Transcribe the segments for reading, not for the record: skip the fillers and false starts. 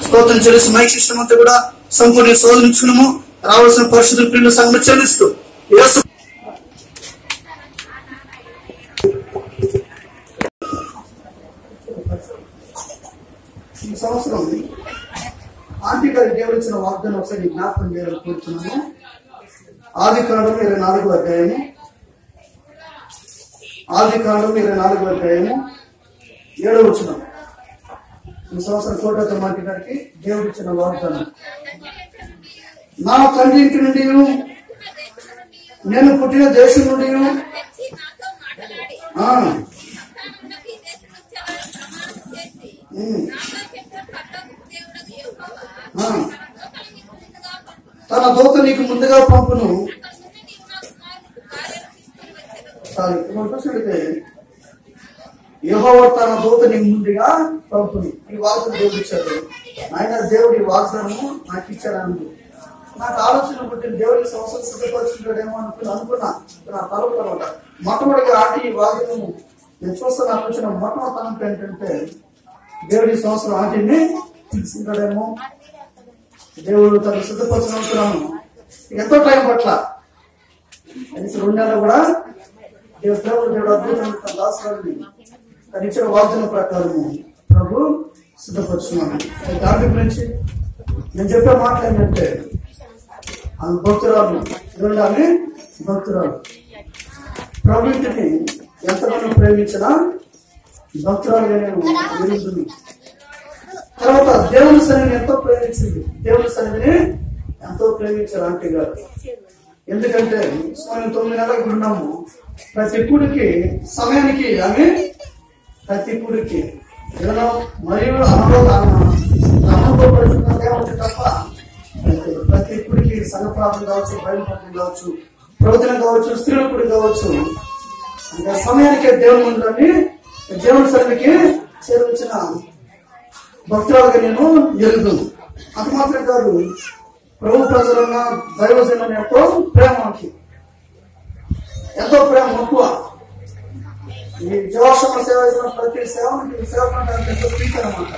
స్తోత్రం చెల్లిస్తూ mic system అంతా కూడా సంపూర్ణ శోధించుకున్నాము. రావాల్సిన పరిశుద్ధ ప్రియుల సంఘం చెల్లిస్తూ ఈ సంవత్సరం ఆంటీ గారి దేవుడు ఇచ్చిన వాగ్దానం ఒకసారి జ్ఞాపకం చేయాలని కోరుతున్నాము. ఆదికాండం 24వ అధ్యాయము, ఆదికాండం 24వ అధ్యాయము 7వ వచనం. ఈ సంవత్సరం కోటతో ఆంటీ గారికి దేవుడు ఇచ్చిన వాగ్దానం. నా తండ్రి ఇంటి నుండి, నేను పుట్టిన దేశం నుండి తన దూత నీకు ముందుగా పంపును. యెహోవా తన దూత నీకు ముందుగా పంపును. ఈ వాగ్దానం దేవుడు ఇచ్చాడు. ఆయన దేవుడు ఈ వాగ్దానము నాకు ఇచ్చాడు. నాకు ఆలోచన పుట్టిన దేవుడికి సంవత్సరం సిద్ధపరుచుంటాడేమో అనుకున్నా. నా తలపు అనమాట. మొట్టమొదటిగా ఆంటీ ఈ వాగ్దానము నేను చూస్తాను. నాకు వచ్చిన మొట్టమొదటి తలంపు ఏంటంటే దేవుడి సంవత్సరం ఆంటీని తీసుకుంటాడేమో, దేవుడు తను సిద్ధపరచుకుంటున్నాను. ఎంతో టైం పట్ల కనీసం 2 నెలలు కూడా దేవుడు అద్భుతంగా తన దాసురాలని తను ఇచ్చిన వాగ్దానం ప్రకారము ప్రభు సిద్ధపరుచున్నాను. దాని గురించి నేను చెప్పే మాట ఏంటంటే ఆమె భక్తురాలు, ఆమె భక్తురాలు. ప్రభు ఇంటిని ఎంతమంది ప్రేమించినా భక్తురాలుగా నేను ఎరుగుతుంది. తర్వాత దేవుని సన్నిధిని ఎంతో ప్రేమించింది. దేవుని సన్నిధిని ఎంతో ప్రేమించారు ఆంటీ గారు. ఎందుకంటే 9 నెలలకు ఉన్నాము. ప్రతి కుడికి సమయానికి ఆమె ప్రతి కుడికి ఏదో మరియు అనుభవపడుతుంది తప్ప ప్రతి కుడికి సంఘ ప్రార్థన కావచ్చు, బయలు ప్రార్థన కావచ్చు, ప్రవచనం కావచ్చు, స్త్రీల కుడి కావచ్చు, ఇంకా సమయానికే దేవుని ముందుని దేవుని సన్నిధికి చేర్చిన భక్తురాలుగా నేను ఎరుగుతుంది. అది మాత్రం కాదు, ప్రభు ప్రజలున్న దైవజనులను ఎంతో ప్రేమకి, ఎంతో ప్రేమ ఎక్కువ. ఈ జీవాశ్రమ సేవ ప్రతి సేవకు ఎంతో ప్రీతి అనమాట.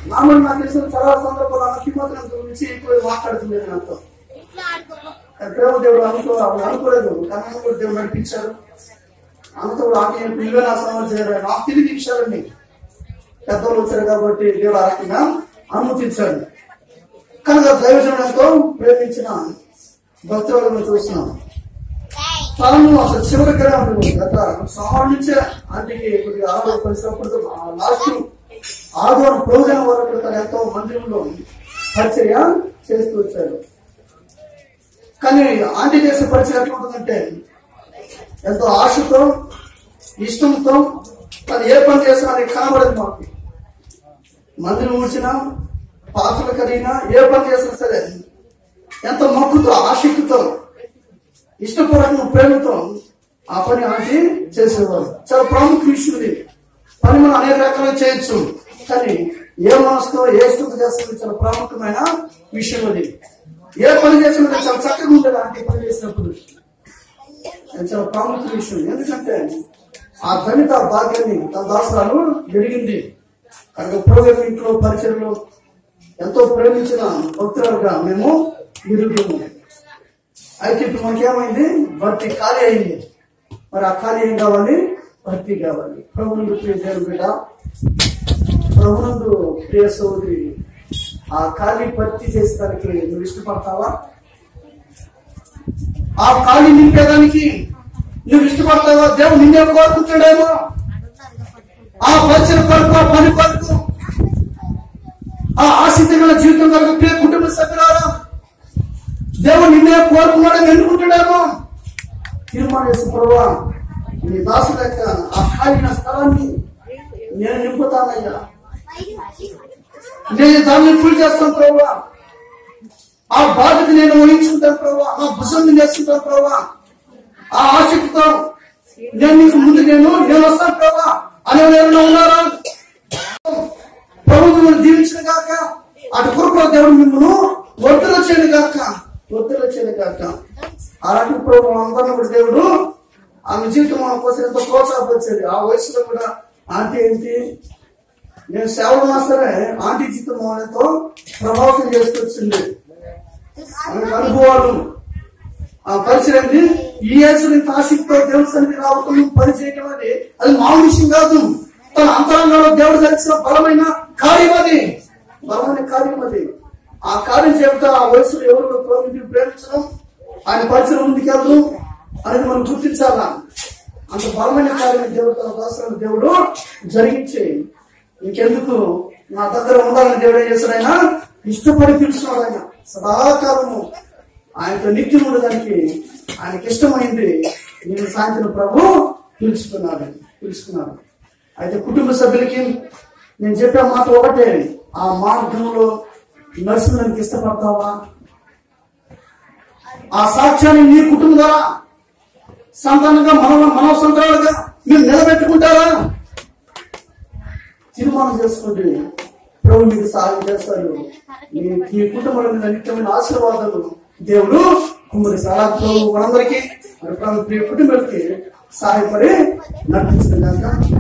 మామూలు నాకు తెలిసిన చాలా సందర్భాలు అన్నకి మాత్రం గురించి ఇప్పుడు మాట్లాడుతుంది నాతో. ప్రేమ దేవుడు అనుకోలేదు, కానీ కూడా దేవుడు నడిపించారు. అంతా ఆమె పిల్లలు నా సమయం చేయరు. నాకు తిరిగి విషయాలన్నీ పెద్దలు వచ్చారు కాబట్టి దేవుడు ఆ రకంగా అనుమతించాడు. కనుక దైవజనులతో ప్రేమించిన భక్తులను చూస్తున్నాం. తనను అసలు చివరికనే ఉంటుంది. గత సోమవారం నుంచే ఆంటీకి కొద్దిగా ఆరోగ్య పరిస్థితులు లాస్ట్ ఆదివారం రోజున వరకు తను ఎంతో మందిరంలో పరిచర్య చేస్తూ వచ్చారు. కానీ ఆంటీ చేసే పరిచయం ఎట్లా ఉంటుందంటే ఎంతో ఆశతో, ఇష్టంతో తను ఏ పని చేసినా అది కనబడదు. మాకు మందిరం ఊడ్చినా, పాత్రలు కడిగినా, ఏ పని చేసినా సరే ఎంతో మొక్కుతో, ఆసక్తితో, ఇష్టపూర్వకంగా, ప్రేమతో ఆ పని ఆంటీ చేసేవారు. చాలా ప్రాముఖ్య విషయం ఇది. పని మనం అనేక రకాలుగా చేయొచ్చు, కానీ ఏ మనసుతో, ఏ ఇష్టంతో చేస్తుంది చాలా ప్రాముఖ్యమైన విషయం అది. ఏ పని చేసినా చాలా చక్కగా ఉంటుంది ఆంటీ పని చేసినప్పుడు. చాలా ప్రాముఖ్య విషయం. ఎందుకంటే ఆ ధనిత భాగ్యాన్ని తన దాసరాలు ఎరిగింది. కనుక ప్రభు ఇంట్లో పరిచయంలో ఎంతో ప్రేమించిన భక్తులుగా మేము ఎరుగుతాము. అయితే ఇప్పుడు మనకేమైంది? భర్తీ ఖాళీ అయింది. మరి ఆ ఖాళీ ఏం కావాలి? భర్తీ కావాలి. ప్రభునందు ప్రియ దేవుని బిడ్డ, ప్రభునందు ప్రియ సోదరి, ఆ ఖాళీ భర్తీ చేసేదానికి నువ్వు ఇష్టపడతావా? ఆ ఖాళీ నింపేదానికి నువ్వు ఇష్టపడతావా? దేవుడు నిన్నే కోరుకుంటాడేమో. ఆ పరిచయ కొరకు, ఆ పని కొరకు, ఆ ఆసక్తిగల జీవితం కొరకు ప్రియ కుటుంబ సభ్యులారా, దేవుడు నిన్నే కోరుకున్నాడని ఎన్నుకుంటాడేమో. తీర్మానం చేసి ప్రభువా, నీ దాసుల యొక్క ఆ ఖాళీన స్థలాన్ని నేను నింపుతానయ్యా, నేను దాన్ని ఫుల్ చేస్తాను ప్రభువా, ఆ బాధ్యత నేను వహించుకుంటాను ప్రభువా, ఆ భుజం నేర్చుకుంటాను ప్రభువా, ఆ ఆసక్తితో నేను నీకు ముందు నేను వస్తాను ప్రభువా అని ఎవరైనా ఉన్నారా? ప్రభు మిమ్మల్ని దీవించిన గాక, అటు కృపలో దేవుడు మిమ్మల్ని వర్ధన చేయను గాక, వర్ధన చేయను గాక. ఆ రకం ప్రభు అందరిని దేవుడు ఆమె జీవితం మన కోసం ఎంతో ప్రోత్సాహపరిచేది. ఆ వయసులో కూడా ఆంటీ ఏంటి నేను సేవలు ఉన్నా సరే ఆంటీ జీతం వాళ్ళతో ప్రభావితం చేసుకొచ్చింది అనుభవాలు. ఆ పరిచయం ఈ యేసుని ఆసక్తితో దేవుడి సన్నిధి రావటం పరిచయం అది మామూలు విషయం కాదు. తన అంతరంగంలో దేవుడు జరిచిన బలమైన కార్యం అది, బలమైన కార్యం అది. ఆ కార్యం చెబుతా ఆ వయసులో ఎవరు ప్రేమించడం, ఆయన పరిచయం ముందుకెళ్ళడం అనేది మనం గుర్తించాలా. అంత బలమైన కార్యం దేవుడు తన దాసులను దేవుడు జరిగించి ఇంకెందుకు నా దగ్గర ఉండాలని దేవుడు ఏం చేశాడు, ఆయన ఇష్టపడి పిలుస్తున్నాడు. ఆయన సదాకాలము ఆయనతో నిత్యం ఉండడానికి ఆయనకి ఇష్టమైంది. నేను సాయంత్రం ప్రభు పిలుచుకున్నాడు. అయితే కుటుంబ సభ్యులకి నేను చెప్పే మాట ఒకటే, ఆ మార్గంలో నడుచుకోవడానికి ఇష్టపడతావా? ఆ సాక్ష్యాన్ని నీ కుటుంబం ద్వారా సంతానంగా మన సంతానాలుగా మీరు నిలబెట్టుకుంటారా? తీర్మానం చేసుకోండి. ప్రభు మీకు సహాయం చేస్తాడు. మీ కుటుంబంలో మీద నిత్యమైన ఆశీర్వాదాలు దేవుడు కుమ్మరిస్తారు. మనందరికీ కుటుంబాలకి సహాయపడి నడిపిస్తుంది.